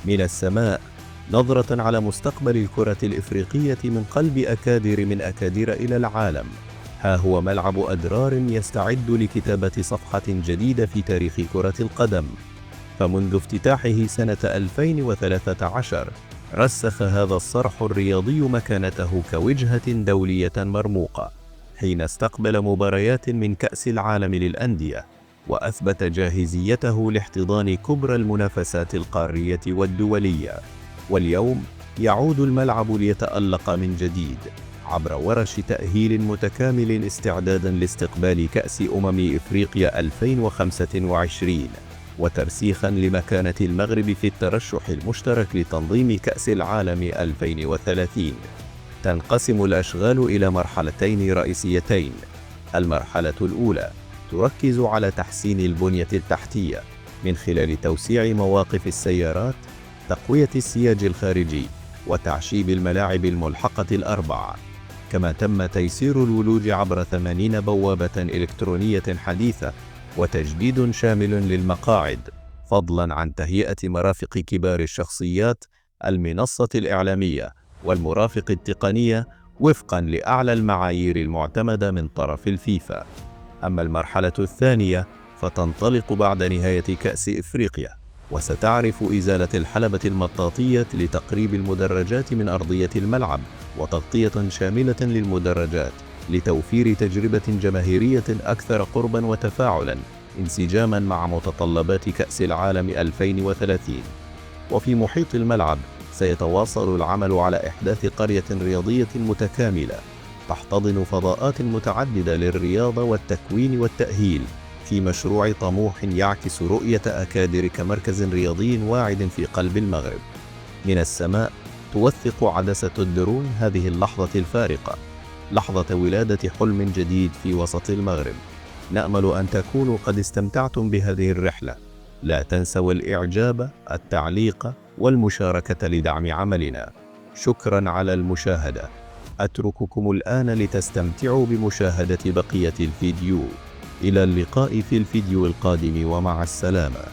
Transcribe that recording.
من السماء، نظرة على مستقبل الكرة الإفريقية من قلب أكادير من أكادير إلى العالم. ها هو ملعب أدرار يستعد لكتابة صفحة جديدة في تاريخ كرة القدم. فمنذ افتتاحه سنة 2013 رسخ هذا الصرح الرياضي مكانته كوجهة دولية مرموقة، حين استقبل مباريات من كأس العالم للأندية، وأثبت جاهزيته لاحتضان كبرى المنافسات القارية والدولية. واليوم يعود الملعب ليتألق من جديد عبر ورش تأهيل متكامل استعدادا لاستقبال كأس إفريقيا 2025، وترسيخا لمكانة المغرب في الترشح المشترك لتنظيم كأس العالم 2030. تنقسم الأشغال إلى مرحلتين رئيسيتين. المرحلة الأولى تركز على تحسين البنية التحتية من خلال توسيع مواقف السيارات، تقوية السياج الخارجي، وتعشيب الملاعب الملحقة الأربع. كما تم تيسير الولوج عبر 80 بوابة إلكترونية حديثة وتجديد شامل للمقاعد، فضلا عن تهيئة مرافق كبار الشخصيات، المنصة الإعلامية والمرافق التقنية وفقا لأعلى المعايير المعتمدة من طرف الفيفا. أما المرحلة الثانية فتنطلق بعد نهاية كأس إفريقيا، وستعرف إزالة الحلبة المطاطية لتقريب المدرجات من أرضية الملعب، وتغطية شاملة للمدرجات لتوفير تجربة جماهيرية أكثر قربا وتفاعلا انسجاما مع متطلبات كأس العالم 2030. وفي محيط الملعب سيتواصل العمل على إحداث قرية رياضية متكاملة تحتضن فضاءات متعددة للرياضة والتكوين والتأهيل، في مشروع طموح يعكس رؤية أكادير كمركز رياضي واعد في قلب المغرب. من السماء توثق عدسة الدرون هذه اللحظة الفارقة، لحظة ولادة حلم جديد في وسط المغرب. نأمل أن تكونوا قد استمتعتم بهذه الرحلة. لا تنسوا الإعجاب، التعليق والمشاركة لدعم عملنا. شكرا على المشاهدة. أترككم الآن لتستمتعوا بمشاهدة بقية الفيديو. إلى اللقاء في الفيديو القادم، ومع السلامة.